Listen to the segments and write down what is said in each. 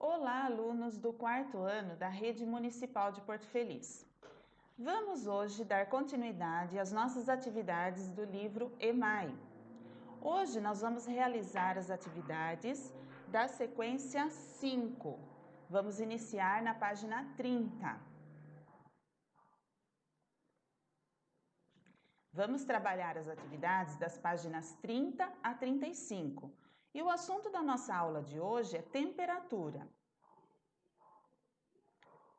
Olá, alunos do quarto ano da Rede Municipal de Porto Feliz. Vamos hoje dar continuidade às nossas atividades do livro EMAI. Hoje nós vamos realizar as atividades da sequência 5. Vamos iniciar na página 30. Vamos trabalhar as atividades das páginas 30 a 35. E o assunto da nossa aula de hoje é temperatura.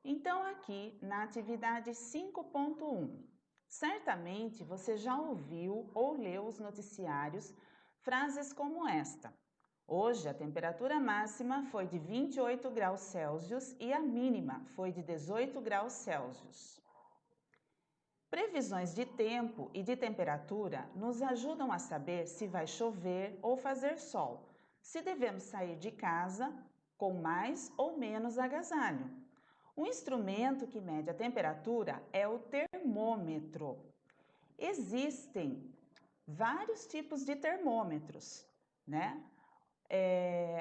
Então, aqui na atividade 5.1, certamente você já ouviu ou leu os noticiários frases como esta: hoje a temperatura máxima foi de 28 graus Celsius e a mínima foi de 18 graus Celsius. Previsões de tempo e de temperatura nos ajudam a saber se vai chover ou fazer sol, se devemos sair de casa com mais ou menos agasalho. O instrumento que mede a temperatura é o termômetro. Existem vários tipos de termômetros, né?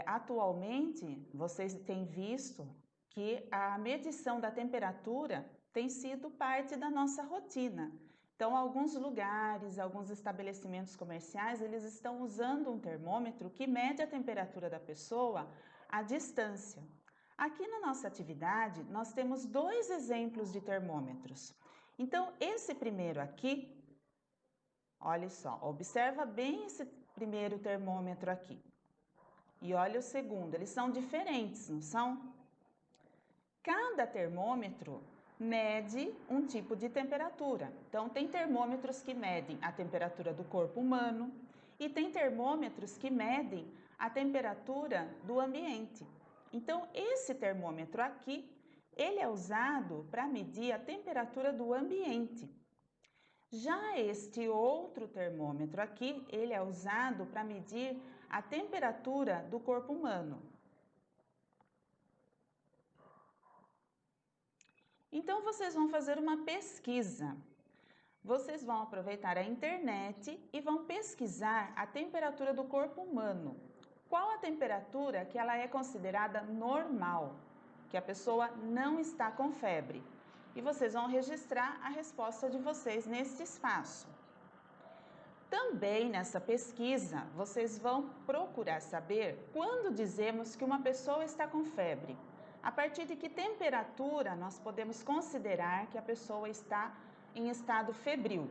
Atualmente, vocês têm visto que a medição da temperatura tem sido parte da nossa rotina. Então, alguns lugares, alguns estabelecimentos comerciais, eles estão usando um termômetro que mede a temperatura da pessoa à distância. Aqui na nossa atividade, nós temos dois exemplos de termômetros. Então, esse primeiro aqui, olha só, observa bem esse primeiro termômetro aqui. E olha o segundo, eles são diferentes, não são? Cada termômetro mede um tipo de temperatura. Então, tem termômetros que medem a temperatura do corpo humano e tem termômetros que medem a temperatura do ambiente. Então, esse termômetro aqui, ele é usado para medir a temperatura do ambiente. Já este outro termômetro aqui, ele é usado para medir a temperatura do corpo humano. Então, vocês vão fazer uma pesquisa. Vocês vão aproveitar a internet e vão pesquisar a temperatura do corpo humano. Qual a temperatura que ela é considerada normal, que a pessoa não está com febre? E vocês vão registrar a resposta de vocês neste espaço. Também nessa pesquisa, vocês vão procurar saber quando dizemos que uma pessoa está com febre. A partir de que temperatura nós podemos considerar que a pessoa está em estado febril.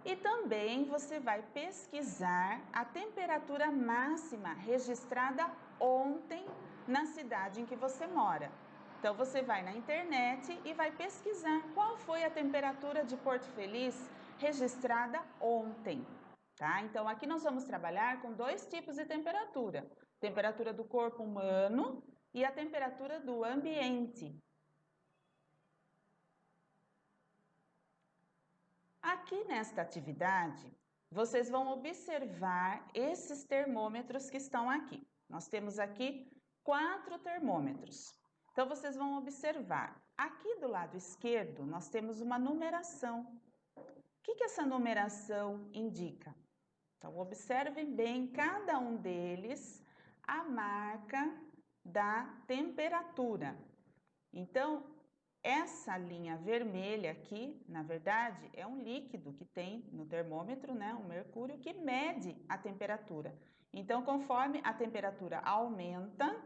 E também você vai pesquisar a temperatura máxima registrada ontem na cidade em que você mora. Então você vai na internet e vai pesquisar qual foi a temperatura de Porto Feliz registrada ontem, tá? Então aqui nós vamos trabalhar com dois tipos de temperatura: temperatura do corpo humano e a temperatura do ambiente. Aqui nesta atividade, vocês vão observar esses termômetros que estão aqui. Nós temos aqui 4 termômetros. Então, vocês vão observar. Aqui do lado esquerdo, nós temos uma numeração. O que essa numeração indica? Então, observem bem cada um deles, a marca da temperatura. Então, essa linha vermelha aqui, na verdade, é um líquido que tem no termômetro, né, um mercúrio, que mede a temperatura. Então, conforme a temperatura aumenta,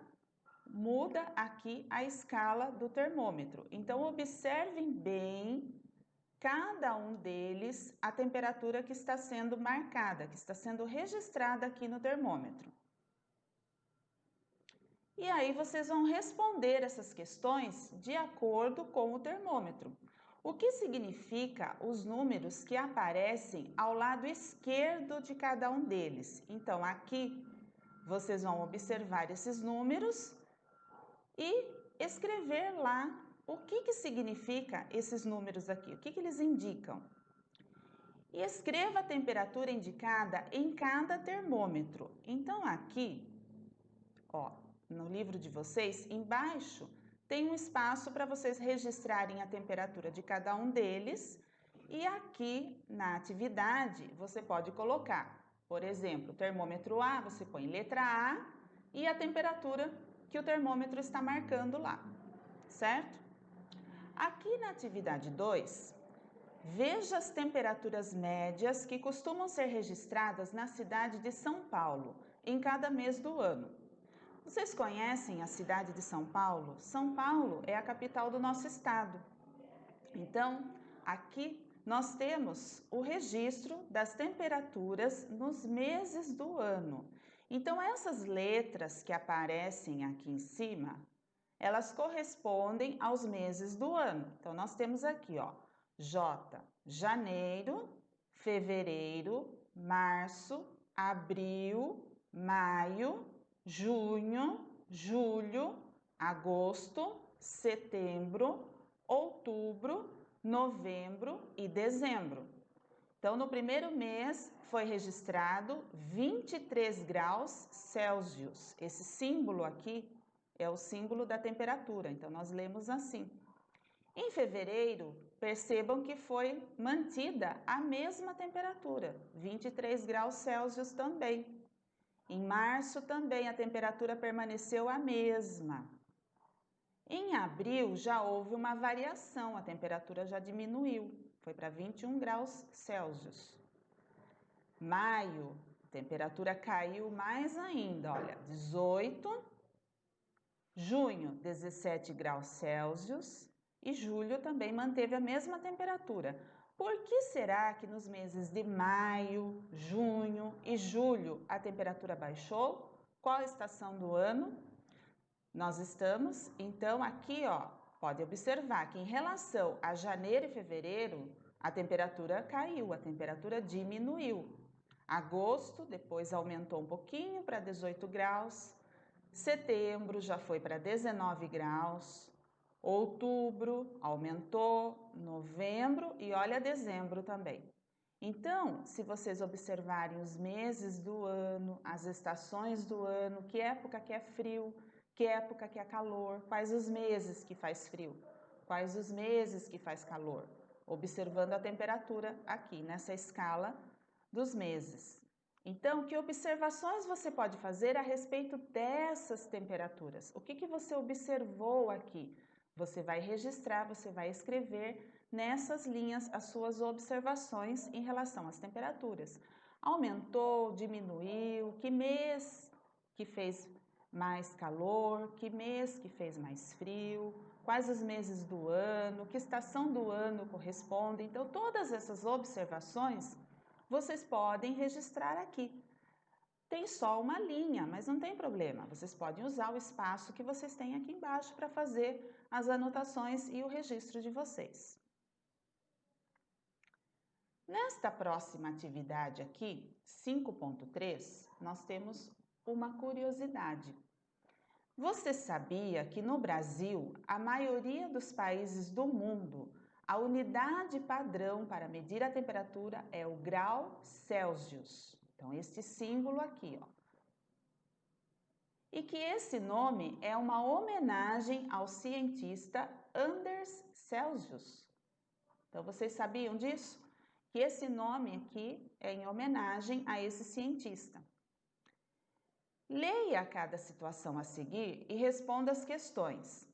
muda aqui a escala do termômetro. Então, observem bem cada um deles, a temperatura que está sendo marcada, que está sendo registrada aqui no termômetro. E aí vocês vão responder essas questões de acordo com o termômetro. O que significa os números que aparecem ao lado esquerdo de cada um deles? Então, aqui vocês vão observar esses números e escrever lá o que significa esses números aqui, o que eles indicam. E escreva a temperatura indicada em cada termômetro. Então, aqui, ó, no livro de vocês, embaixo, tem um espaço para vocês registrarem a temperatura de cada um deles. E aqui na atividade, você pode colocar, por exemplo, termômetro A, você põe letra A e a temperatura que o termômetro está marcando lá, certo? Aqui na atividade 2, veja as temperaturas médias que costumam ser registradas na cidade de São Paulo em cada mês do ano. Vocês conhecem a cidade de São Paulo? São Paulo é a capital do nosso estado. Então, aqui nós temos o registro das temperaturas nos meses do ano. Então, essas letras que aparecem aqui em cima, elas correspondem aos meses do ano. Então, nós temos aqui, ó, J, janeiro, fevereiro, março, abril, maio, junho, julho, agosto, setembro, outubro, novembro e dezembro. Então, no primeiro mês foi registrado 23 graus Celsius. Esse símbolo aqui é o símbolo da temperatura, então nós lemos assim. Em fevereiro, percebam que foi mantida a mesma temperatura, 23 graus Celsius também. Em março também a temperatura permaneceu a mesma. Em abril já houve uma variação, a temperatura já diminuiu, foi para 21 graus Celsius. Maio, a temperatura caiu mais ainda, olha, 18. Junho, 17 graus Celsius. E julho também manteve a mesma temperatura. Por que será que nos meses de maio, junho e julho a temperatura baixou? Qual a estação do ano nós estamos? Então, aqui, ó, pode observar que em relação a janeiro e fevereiro, a temperatura caiu, a temperatura diminuiu. Agosto, depois aumentou um pouquinho para 18 graus. Setembro já foi para 19 graus. Outubro aumentou, novembro e olha dezembro também. Então, se vocês observarem os meses do ano, as estações do ano, que época que é frio, que época que é calor, quais os meses que faz frio, quais os meses que faz calor, observando a temperatura aqui nessa escala dos meses. Então, que observações você pode fazer a respeito dessas temperaturas? O que você observou aqui? Você vai registrar, você vai escrever nessas linhas as suas observações em relação às temperaturas. Aumentou, diminuiu, que mês que fez mais calor, que mês que fez mais frio, quais os meses do ano, que estação do ano corresponde. Então, todas essas observações vocês podem registrar aqui. Tem só uma linha, mas não tem problema. Vocês podem usar o espaço que vocês têm aqui embaixo para fazer as anotações e o registro de vocês. Nesta próxima atividade aqui, 5.3, nós temos uma curiosidade. Você sabia que no Brasil, a maioria dos países do mundo, a unidade padrão para medir a temperatura é o grau Celsius? Então, este símbolo aqui, ó. E que esse nome é uma homenagem ao cientista Anders Celsius. Então, vocês sabiam disso? Que esse nome aqui é em homenagem a esse cientista. Leia cada situação a seguir e responda as questões.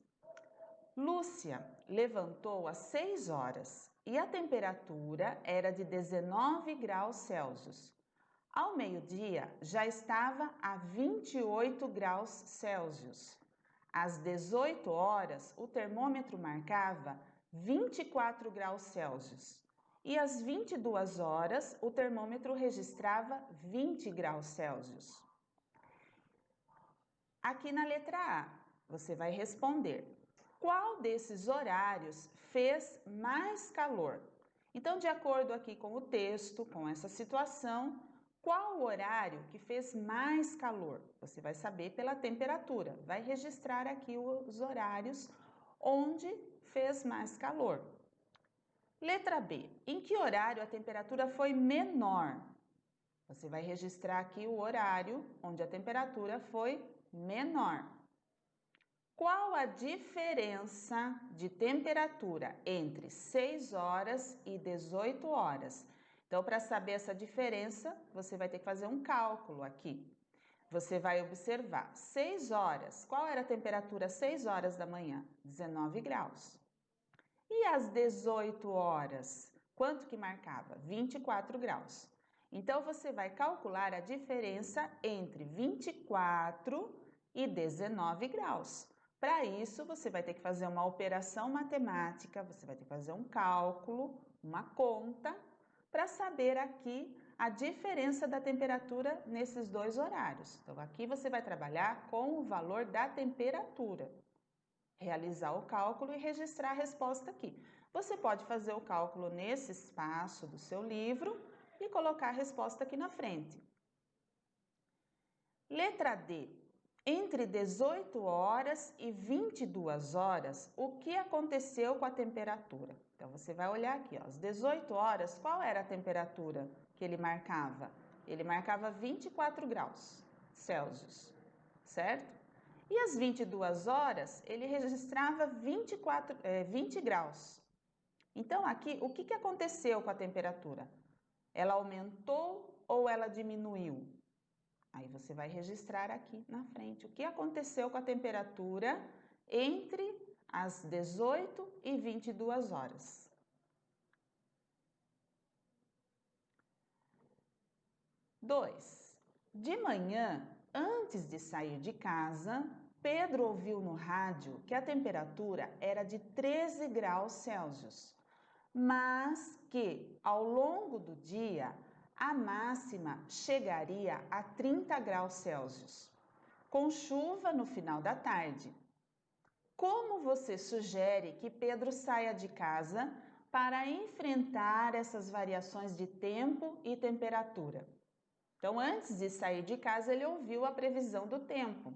Lúcia levantou às 6 horas e a temperatura era de 19 graus Celsius. Ao meio-dia já estava a 28 graus Celsius. Às 18 horas, o termômetro marcava 24 graus Celsius. E às 22 horas, o termômetro registrava 20 graus Celsius. Aqui na letra A, você vai responder: qual desses horários fez mais calor? Então, de acordo aqui com o texto, com essa situação, qual o horário que fez mais calor? Você vai saber pela temperatura. Vai registrar aqui os horários onde fez mais calor. Letra B. Em que horário a temperatura foi menor? Você vai registrar aqui o horário onde a temperatura foi menor. Qual a diferença de temperatura entre 6 horas e 18 horas? Então, para saber essa diferença, você vai ter que fazer um cálculo aqui. você vai observar 6 horas. Qual era a temperatura às 6 horas da manhã? 19 graus. E às 18 horas, quanto que marcava? 24 graus. Então, você vai calcular a diferença entre 24 e 19 graus. Para isso, você vai ter que fazer uma operação matemática, você vai ter que fazer um cálculo, uma conta, para saber aqui a diferença da temperatura nesses dois horários. Então, aqui você vai trabalhar com o valor da temperatura. Realizar o cálculo e registrar a resposta aqui. Você pode fazer o cálculo nesse espaço do seu livro e colocar a resposta aqui na frente. Letra D. Entre 18 horas e 22 horas, o que aconteceu com a temperatura? Então, você vai olhar aqui, ó, às 18 horas, qual era a temperatura que ele marcava? Ele marcava 24 graus Celsius, certo? E às 22 horas, ele registrava 20 graus. Então, aqui, o que aconteceu com a temperatura? Ela aumentou ou ela diminuiu? Aí você vai registrar aqui na frente o que aconteceu com a temperatura entre as 18 e 22 horas. Dois. De manhã, antes de sair de casa, Pedro ouviu no rádio que a temperatura era de 13 graus Celsius, mas que ao longo do dia a máxima chegaria a 30 graus Celsius, com chuva no final da tarde. Como você sugere que Pedro saia de casa para enfrentar essas variações de tempo e temperatura? Então, antes de sair de casa, ele ouviu a previsão do tempo,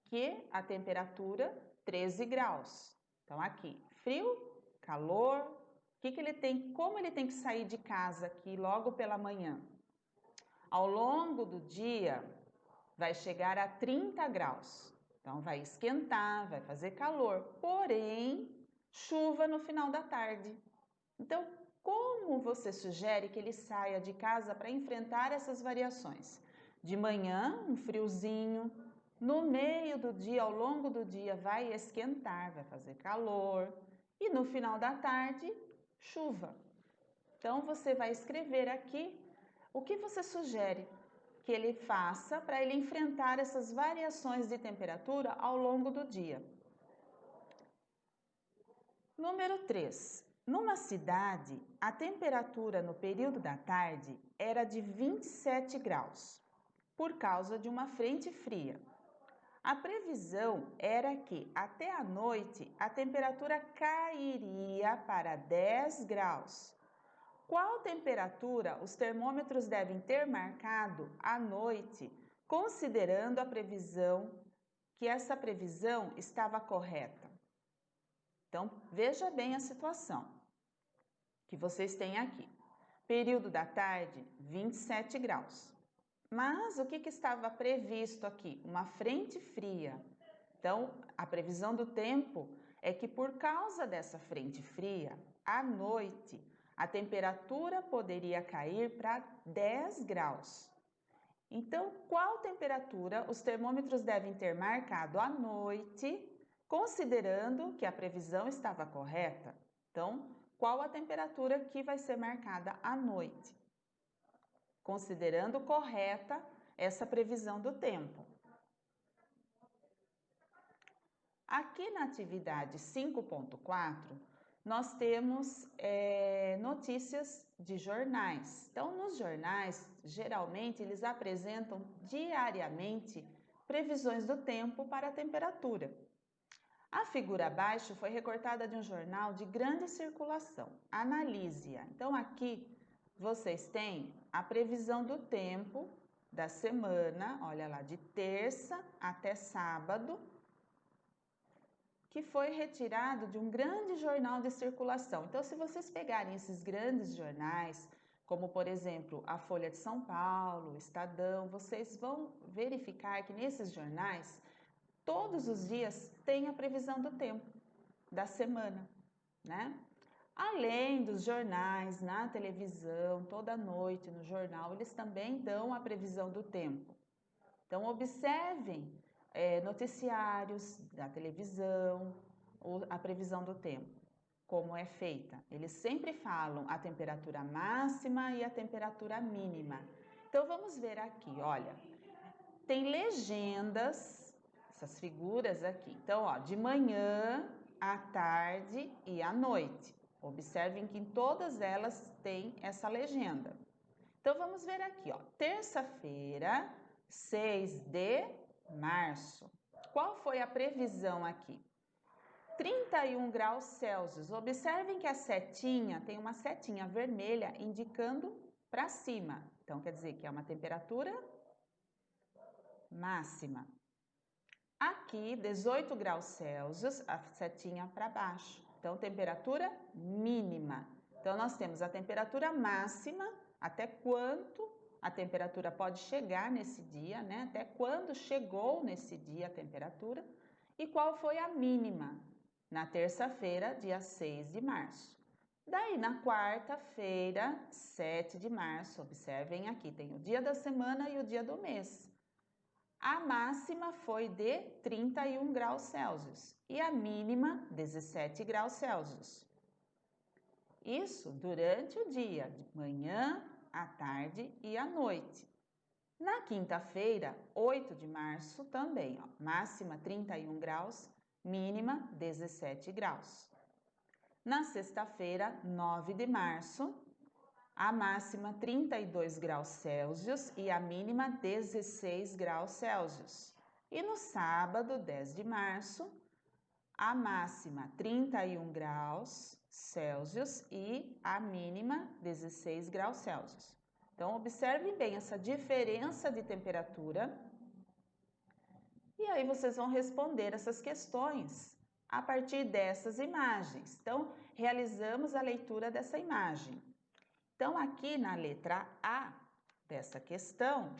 que a temperatura 13 graus. Então, aqui, frio, calor, como ele tem que sair de casa aqui logo pela manhã? Ao longo do dia, vai chegar a 30 graus. Então, vai esquentar, vai fazer calor, porém, chuva no final da tarde. Então, como você sugere que ele saia de casa para enfrentar essas variações? De manhã, um friozinho, no meio do dia, ao longo do dia, vai esquentar, vai fazer calor, e no final da tarde, chuva. Então, você vai escrever aqui o que você sugere que ele faça para ele enfrentar essas variações de temperatura ao longo do dia. Número 3. Numa cidade, a temperatura no período da tarde era de 27 graus, por causa de uma frente fria. A previsão era que até a noite a temperatura cairia para 10 graus. Qual temperatura os termômetros devem ter marcado à noite, considerando a previsão que essa previsão estava correta? Então, veja bem a situação que vocês têm aqui. Período da tarde, 27 graus. Mas o que estava previsto aqui? Uma frente fria. Então, a previsão do tempo é que por causa dessa frente fria, à noite, a temperatura poderia cair para 10 graus. Então, qual temperatura os termômetros devem ter marcado à noite, considerando que a previsão estava correta? Então, qual a temperatura que vai ser marcada à noite? Considerando correta essa previsão do tempo. Aqui na atividade 5.4, nós temos notícias de jornais. Então, nos jornais, geralmente, eles apresentam diariamente previsões do tempo para a temperatura. A figura abaixo foi recortada de um jornal de grande circulação. Analise-a. Então, aqui vocês têm a previsão do tempo da semana, olha lá, de terça até sábado, que foi retirado de um grande jornal de circulação. Então, se vocês pegarem esses grandes jornais, como por exemplo a Folha de São Paulo, o Estadão, vocês vão verificar que nesses jornais, todos os dias tem a previsão do tempo da semana, né? Além dos jornais, na televisão, toda noite no jornal, eles também dão a previsão do tempo. Então, observem noticiários da televisão, ou a previsão do tempo, como é feita. Eles sempre falam a temperatura máxima e a temperatura mínima. Então, vamos ver aqui, olha, tem legendas, essas figuras aqui. Então, ó, de manhã, à tarde e à noite. Observem que em todas elas tem essa legenda. Então, vamos ver aqui, ó, terça-feira, 6 de março. Qual foi a previsão aqui? 31 graus Celsius. Observem que a setinha, tem uma setinha vermelha indicando para cima. Então, quer dizer que é uma temperatura máxima. Aqui, 18 graus Celsius, a setinha para baixo. Então, temperatura mínima. Então, nós temos a temperatura máxima, até quanto a temperatura pode chegar nesse dia, né? Até quando chegou nesse dia a temperatura. E qual foi a mínima? Na terça-feira, dia 6 de março. Daí, na quarta-feira, 7 de março, observem aqui, tem o dia da semana e o dia do mês. A máxima foi de 31 graus Celsius e a mínima 17 graus Celsius. Isso durante o dia, de manhã, à tarde e à noite. Na quinta-feira, 8 de março, também, ó, máxima 31 graus, mínima 17 graus. Na sexta-feira, 9 de março, a máxima 32 graus Celsius e a mínima 16 graus Celsius. E no sábado, 10 de março, a máxima 31 graus Celsius e a mínima 16 graus Celsius. Então, observem bem essa diferença de temperatura. E aí vocês vão responder essas questões a partir dessas imagens. Então, realizamos a leitura dessa imagem. Então, aqui na letra A dessa questão,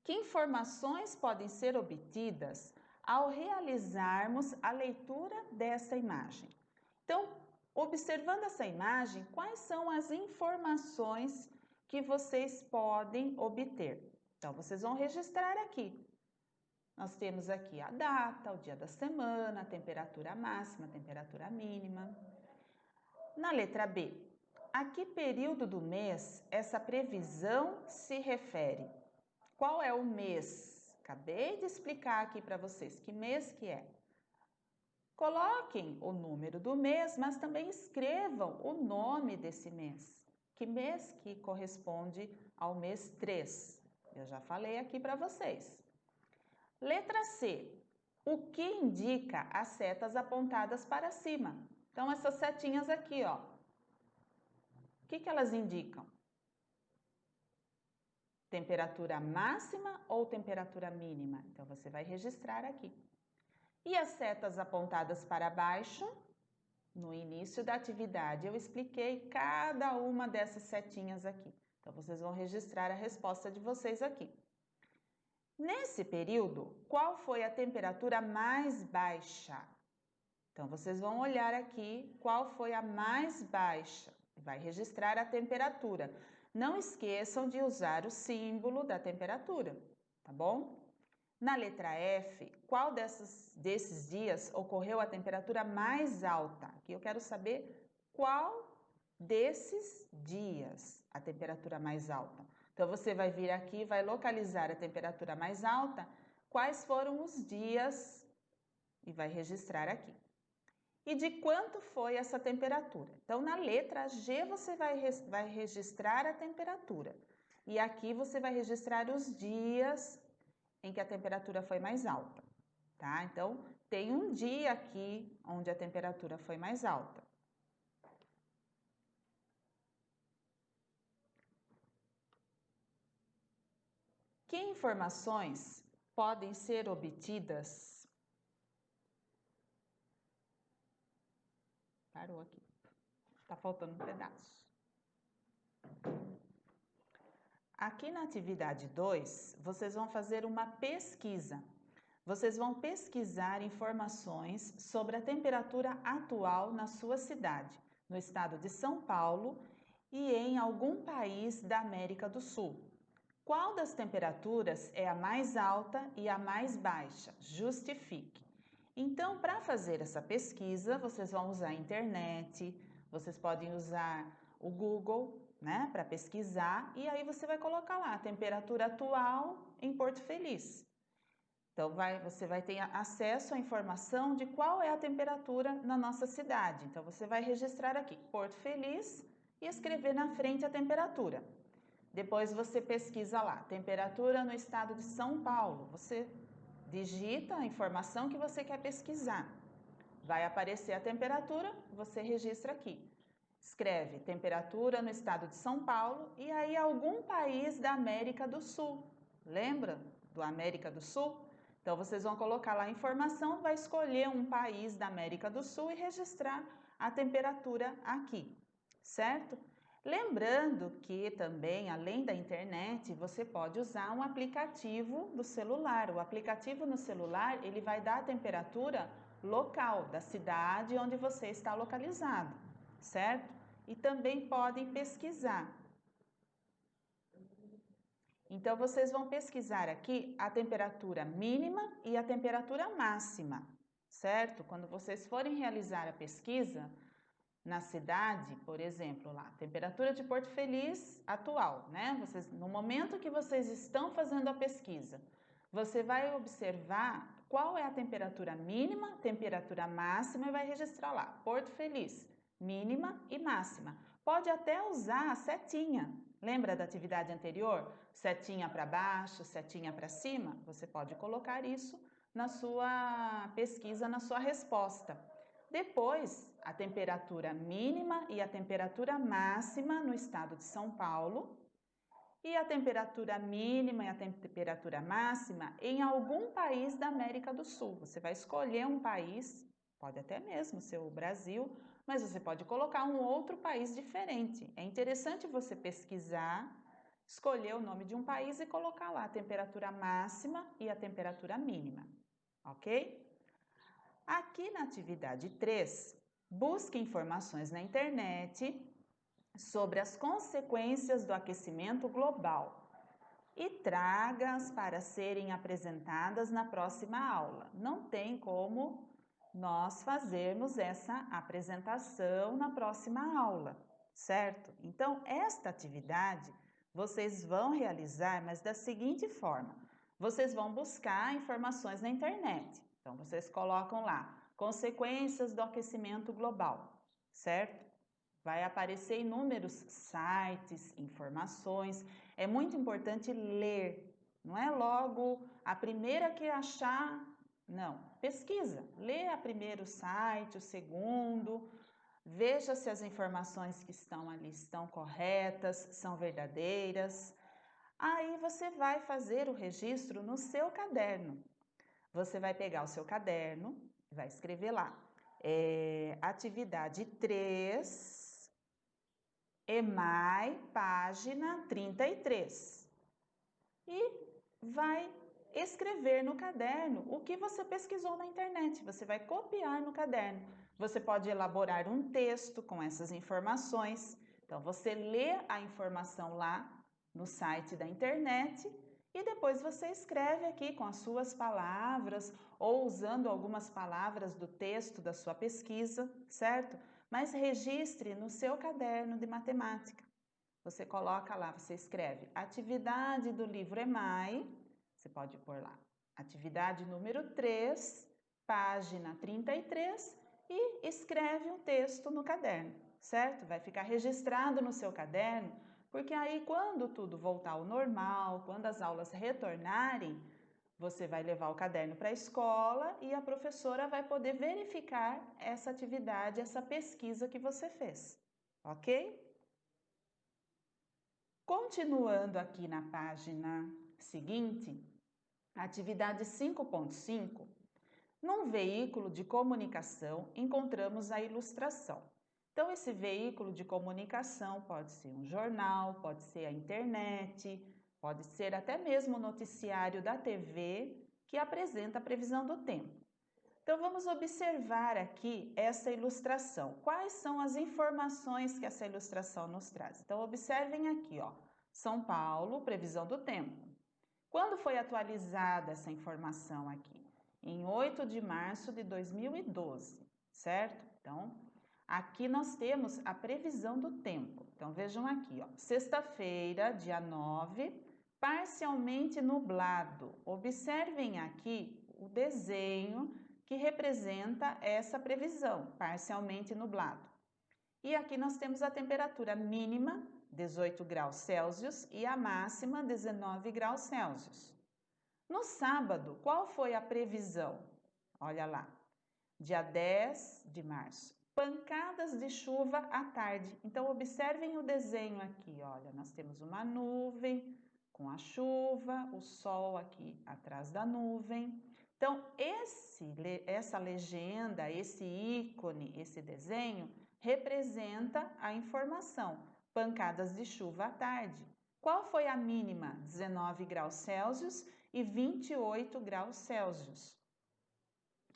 que informações podem ser obtidas ao realizarmos a leitura dessa imagem? Então, observando essa imagem, quais são as informações que vocês podem obter? Então, vocês vão registrar aqui. Nós temos aqui a data, o dia da semana, a temperatura máxima, a temperatura mínima. Na letra B, a que período do mês essa previsão se refere? Qual é o mês? Acabei de explicar aqui para vocês que mês que é. Coloquem o número do mês, mas também escrevam o nome desse mês. Que mês que corresponde ao mês 3? Eu já falei aqui para vocês. Letra C. O que indica as setas apontadas para cima? Então, essas setinhas aqui, ó. O que elas indicam? Temperatura máxima ou temperatura mínima? Então, você vai registrar aqui. E as setas apontadas para baixo? No início da atividade, eu expliquei cada uma dessas setinhas aqui. Então, vocês vão registrar a resposta de vocês aqui. Nesse período, qual foi a temperatura mais baixa? Então, vocês vão olhar aqui qual foi a mais baixa. Vai registrar a temperatura. Não esqueçam de usar o símbolo da temperatura, tá bom? Na letra F, qual desses dias ocorreu a temperatura mais alta? Aqui eu quero saber qual desses dias a temperatura mais alta. Então, você vai vir aqui e vai localizar a temperatura mais alta, quais foram os dias e vai registrar aqui. E de quanto foi essa temperatura? Então, na letra G, você vai registrar a temperatura. E aqui você vai registrar os dias em que a temperatura foi mais alta, tá? Então, tem um dia aqui onde a temperatura foi mais alta. Que informações podem ser obtidas? Parou aqui. Tá faltando um pedaço. Aqui na atividade 2, vocês vão fazer uma pesquisa. Vocês vão pesquisar informações sobre a temperatura atual na sua cidade, no estado de São Paulo e em algum país da América do Sul. Qual das temperaturas é a mais alta e a mais baixa? Justifique. Então, para fazer essa pesquisa, vocês vão usar a internet, vocês podem usar o Google, né, para pesquisar, e aí você vai colocar lá a temperatura atual em Porto Feliz. Então, você vai ter acesso à informação de qual é a temperatura na nossa cidade. Então, você vai registrar aqui Porto Feliz e escrever na frente a temperatura. Depois você pesquisa lá, temperatura no estado de São Paulo. Você digita a informação que você quer pesquisar. Vai aparecer a temperatura, você registra aqui. Escreve temperatura no estado de São Paulo e aí algum país da América do Sul. Lembra do América do Sul? Então vocês vão colocar lá a informação, vai escolher um país da América do Sul e registrar a temperatura aqui, certo? Lembrando que também, além da internet, você pode usar um aplicativo do celular. O aplicativo no celular, ele vai dar a temperatura local da cidade onde você está localizado, certo? E também podem pesquisar. Então, vocês vão pesquisar aqui a temperatura mínima e a temperatura máxima, certo? Quando vocês forem realizar a pesquisa, na cidade, por exemplo, lá, temperatura de Porto Feliz atual, né? No momento que vocês estão fazendo a pesquisa, você vai observar qual é a temperatura mínima, temperatura máxima e vai registrar lá, Porto Feliz, mínima e máxima. Pode até usar a setinha. Lembra da atividade anterior? Setinha para baixo, setinha para cima? Você pode colocar isso na sua pesquisa, na sua resposta. Depois, a temperatura mínima e a temperatura máxima no estado de São Paulo e a temperatura mínima e a temperatura máxima em algum país da América do Sul. Você vai escolher um país, pode até mesmo ser o Brasil, mas você pode colocar um outro país diferente. É interessante você pesquisar, escolher o nome de um país e colocar lá a temperatura máxima e a temperatura mínima, ok? Aqui na atividade 3, busque informações na internet sobre as consequências do aquecimento global e traga-as para serem apresentadas na próxima aula. Não tem como nós fazermos essa apresentação na próxima aula, certo? Então, esta atividade vocês vão realizar, mas da seguinte forma: vocês vão buscar informações na internet. Então, vocês colocam lá, consequências do aquecimento global, certo? Vai aparecer inúmeros sites, informações. É muito importante ler, não é logo a primeira que achar, não. Pesquisa, lê a primeiro site, o segundo, veja se as informações que estão ali estão corretas, são verdadeiras. Aí você vai fazer o registro no seu caderno. Você vai pegar o seu caderno, vai escrever lá, atividade 3, EMAI, página 33. E vai escrever no caderno o que você pesquisou na internet. Você vai copiar no caderno. Você pode elaborar um texto com essas informações. Então, você lê a informação lá no site da internet e depois você escreve aqui com as suas palavras ou usando algumas palavras do texto da sua pesquisa, certo? Mas registre no seu caderno de matemática. Você coloca lá, você escreve atividade do livro EMAI, você pode pôr lá, atividade número 3, página 33 e escreve um texto no caderno, certo? Vai ficar registrado no seu caderno, porque aí quando tudo voltar ao normal, quando as aulas retornarem, você vai levar o caderno para a escola e a professora vai poder verificar essa atividade, essa pesquisa que você fez, ok? Continuando aqui na página seguinte, atividade 5.5, num veículo de comunicação encontramos a ilustração. Então, esse veículo de comunicação pode ser um jornal, pode ser a internet, pode ser até mesmo o noticiário da TV que apresenta a previsão do tempo. Então, vamos observar aqui essa ilustração. Quais são as informações que essa ilustração nos traz? Então, observem aqui, ó. São Paulo, previsão do tempo. Quando foi atualizada essa informação aqui? Em 8 de março de 2012, certo? Então, aqui nós temos a previsão do tempo. Então, vejam aqui, ó. Sexta-feira, dia 9, parcialmente nublado. Observem aqui o desenho que representa essa previsão, parcialmente nublado. E aqui nós temos a temperatura mínima, 18 graus Celsius, e a máxima, 19 graus Celsius. No sábado, qual foi a previsão? Olha lá, dia 10 de março. Pancadas de chuva à tarde. Então, observem o desenho aqui, olha, nós temos uma nuvem com a chuva, o sol aqui atrás da nuvem. Então, essa legenda, esse ícone, esse desenho, representa a informação, pancadas de chuva à tarde. Qual foi a mínima? 19 graus Celsius e 28 graus Celsius.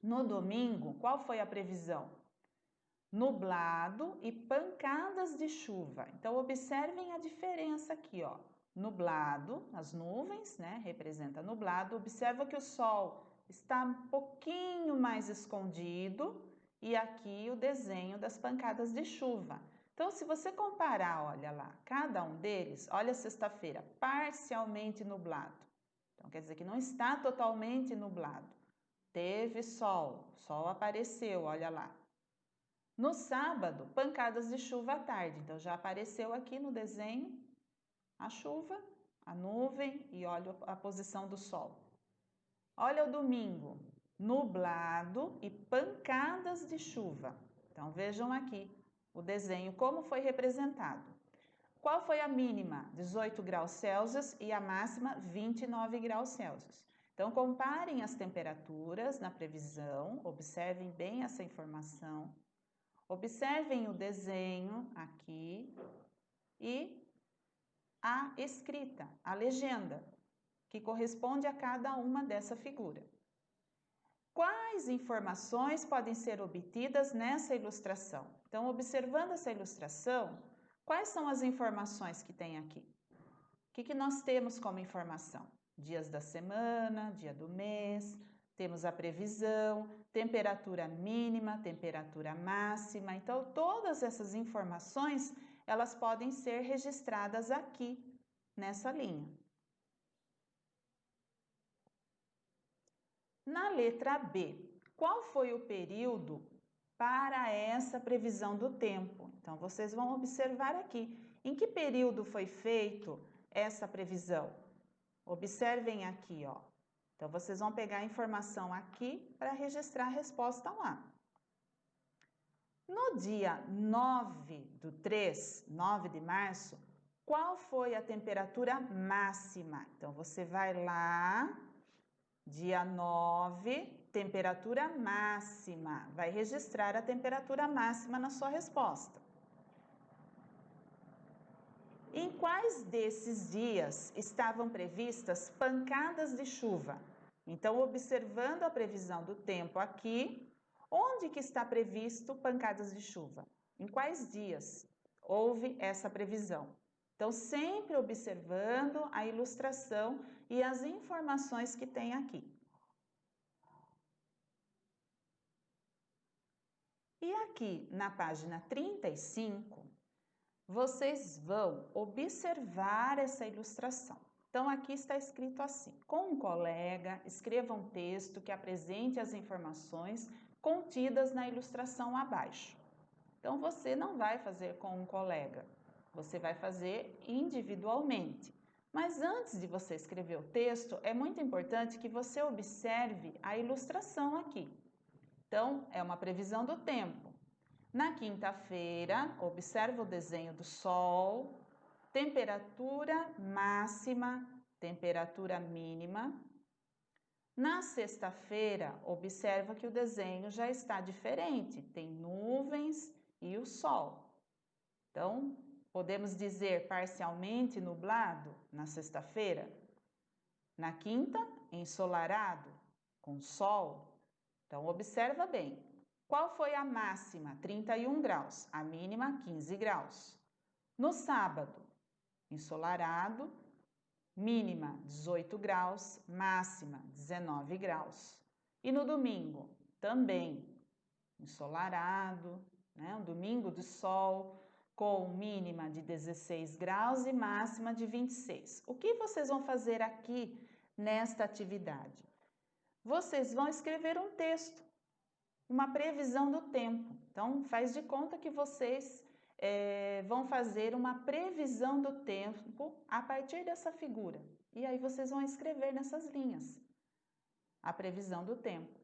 No domingo, qual foi a previsão? Nublado e pancadas de chuva. Então, observem a diferença aqui, ó. Nublado, as nuvens, né? Representa nublado. Observa que o sol está um pouquinho mais escondido e aqui o desenho das pancadas de chuva. Então, se você comparar, olha lá, cada um deles, olha sexta-feira, parcialmente nublado. Então, quer dizer que não está totalmente nublado. Teve sol, sol apareceu, olha lá. No sábado, pancadas de chuva à tarde. Então, já apareceu aqui no desenho a chuva, a nuvem e olha a posição do sol. Olha o domingo, nublado e pancadas de chuva. Então, vejam aqui o desenho, como foi representado. Qual foi a mínima? 18 graus Celsius e a máxima 29 graus Celsius. Então, comparem as temperaturas na previsão, observem bem essa informação. Observem o desenho aqui e a escrita, a legenda, que corresponde a cada uma dessa figura. Quais informações podem ser obtidas nessa ilustração? Então, observando essa ilustração, quais são as informações que tem aqui? O que nós temos como informação? Dias da semana, dia do mês, temos a previsão, temperatura mínima, temperatura máxima. Então, todas essas informações, elas podem ser registradas aqui, nessa linha. Na letra B, qual foi o período para essa previsão do tempo? Então, vocês vão observar aqui. Em que período foi feito essa previsão? Observem aqui, ó. Então, vocês vão pegar a informação aqui para registrar a resposta lá. No dia 9 de março, qual foi a temperatura máxima? Então, você vai lá, dia 9, temperatura máxima. Vai registrar a temperatura máxima na sua resposta. Em quais desses dias estavam previstas pancadas de chuva? Então, observando a previsão do tempo aqui, onde que está previsto pancadas de chuva? Em quais dias houve essa previsão? Então, sempre observando a ilustração e as informações que tem aqui. E aqui na página 35, vocês vão observar essa ilustração. Então, aqui está escrito assim: com um colega, escreva um texto que apresente as informações contidas na ilustração abaixo. Então, você não vai fazer com um colega, você vai fazer individualmente. Mas antes de você escrever o texto, é muito importante que você observe a ilustração aqui. Então, é uma previsão do tempo. Na quinta-feira, observa o desenho do sol, temperatura máxima, temperatura mínima. Na sexta-feira, observa que o desenho já está diferente, tem nuvens e o sol. Então, podemos dizer parcialmente nublado na sexta-feira. Na quinta, ensolarado, com sol. Então, observa bem. Qual foi a máxima? 31 graus. A mínima, 15 graus. No sábado, ensolarado, mínima 18 graus, máxima 19 graus. E no domingo, também ensolarado, né? Um domingo de sol, com mínima de 16 graus e máxima de 26. O que vocês vão fazer aqui nesta atividade? Vocês vão escrever um texto, uma previsão do tempo. Então, faz de conta que vocês vão fazer uma previsão do tempo a partir dessa figura. E aí vocês vão escrever nessas linhas a previsão do tempo.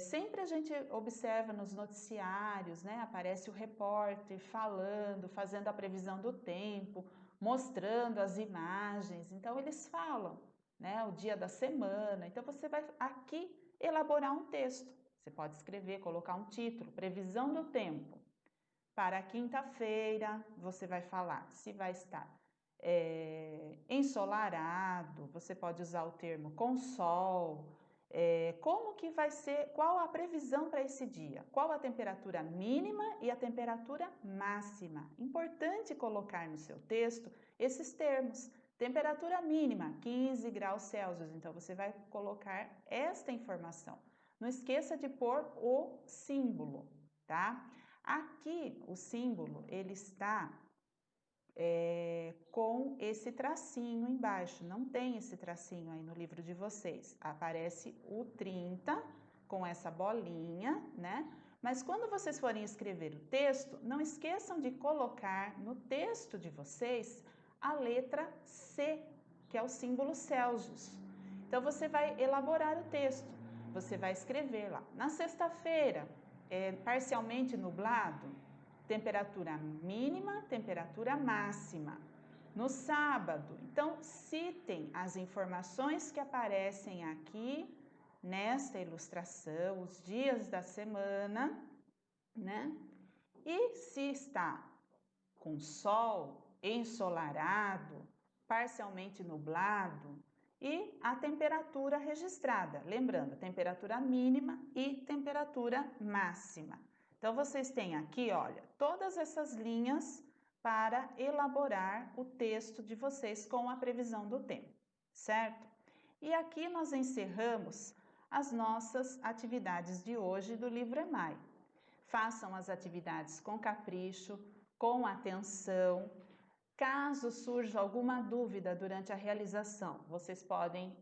Sempre a gente observa nos noticiários, né? Aparece o repórter falando, fazendo a previsão do tempo, mostrando as imagens. Então, eles falam, né? O dia da semana. Então, você vai aqui elaborar um texto. Você pode escrever, colocar um título, previsão do tempo. Para quinta-feira, você vai falar se vai estar ensolarado, você pode usar o termo com sol. Como que vai ser, qual a previsão para esse dia? Qual a temperatura mínima e a temperatura máxima? Importante colocar no seu texto esses termos. Temperatura mínima, 15 graus Celsius. Então, você vai colocar esta informação. Não esqueça de pôr o símbolo, tá? Aqui, o símbolo, ele está com esse tracinho embaixo. Não tem esse tracinho aí no livro de vocês. Aparece o 30 com essa bolinha, né? Mas quando vocês forem escrever o texto, não esqueçam de colocar no texto de vocês a letra C, que é o símbolo Celsius. Então, você vai elaborar o texto. Você vai escrever lá. Na sexta-feira, parcialmente nublado, temperatura mínima, temperatura máxima. No sábado, então, citem as informações que aparecem aqui nesta ilustração, os dias da semana, né? E se está com sol, ensolarado, parcialmente nublado e a temperatura registrada. Lembrando, temperatura mínima e temperatura máxima. Então, vocês têm aqui, olha, todas essas linhas para elaborar o texto de vocês com a previsão do tempo, certo? E aqui nós encerramos as nossas atividades de hoje do livro EMAI. Façam as atividades com capricho, com atenção. Caso surja alguma dúvida durante a realização, vocês podem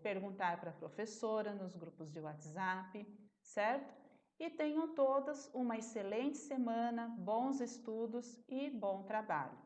perguntar para a professora nos grupos de WhatsApp, certo? E tenham todos uma excelente semana, bons estudos e bom trabalho.